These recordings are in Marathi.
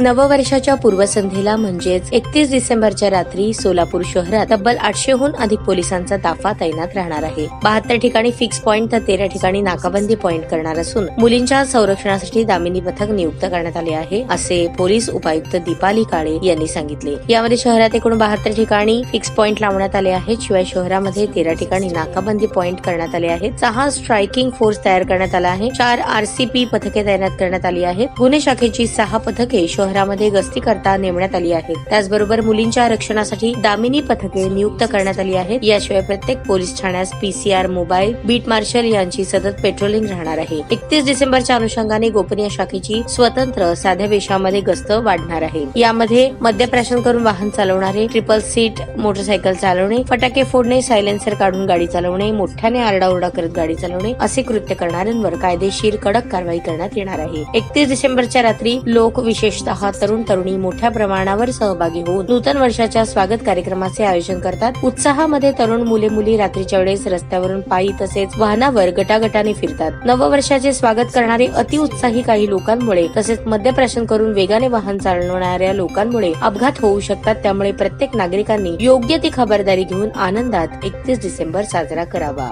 नववर्षाच्या पूर्वसंध्येला म्हणजेच 31 डिसेंबरच्या रात्री सोलापूर शहरात तब्बल 800हून अधिक पोलिसांचा ताफा तैनात राहणार आहे। 72 ठिकाणी फिक्स पॉइंट तर 13 ठिकाणी नाकाबंदी पॉइंट करणार असून मुलींच्या संरक्षणासाठी दामिनी पथक नियुक्त करण्यात आले आहे, असे पोलीस उपायुक्त दीपाली काळे यांनी सांगितले। यामध्ये शहरात एकूण 72 ठिकाणी फिक्स पॉइंट लावण्यात आले आहेत। शिवाय शहरामध्ये 13 ठिकाणी नाकाबंदी पॉइंट करण्यात आले आहेत। 6 स्ट्रायकिंग फोर्स तयार करण्यात आला आहे। 4 RCP पथके तैनात करण्यात आली आहेत। गुन्हे शाखेची 6 पथके शहरामध्ये गस्ती करता नेमण्यात आली आहेत। त्याचबरोबर मुलींच्या रक्षणासाठी दामिनी पथके नियुक्त करण्यात आली आहेत। याशिवाय प्रत्येक पोलीस ठाण्यास PCR मोबाईल बीट मार्शल यांची सतत पेट्रोलिंग राहणार आहे। 31 डिसेंबरच्या अनुषंगाने गोपनीय शाखेची स्वतंत्र साध्या वेशामध्ये गस्त वाढणार आहे। यामध्ये मद्यप्राशन करून वाहन चालवणारे, ट्रिपल सीट मोटरसायकल चालवणे, फटाके फोडणे, सायलेन्सर काढून गाडी चालवणे, मोठ्याने आरडाओरडा करत गाडी चालवणे असे कृत्य करणाऱ्यांवर कायदेशीर कडक कारवाई करण्यात येणार आहे। 31 डिसेंबरच्या रात्री लोक विशेषतः तरुण तरुणी मोठ्या प्रमाणावर सहभागी होऊन नूतन वर्षाच्या स्वागत कार्यक्रमाचे आयोजन करतात। उत्साहामध्ये तरुण मुले रात्रीच्या वेळेस रस्त्यावरून पायी तसेच वाहनावर गटागटाने फिरतात। नववर्षाचे स्वागत करणारे अतिउत्साही काही लोकांमुळे तसेच मद्यप्राशन करून वेगाने वाहन चालवणाऱ्या लोकांमुळे अपघात होऊ शकतात। त्यामुळे प्रत्येक नागरिकांनी योग्य ती खबरदारी घेऊन आनंदात 31 डिसेंबर साजरा करावा।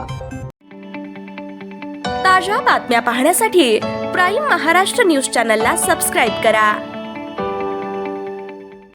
ताज्या बातम्या पाहण्यासाठी प्राईम महाराष्ट्र न्यूज चॅनलला सबस्क्राईब करा।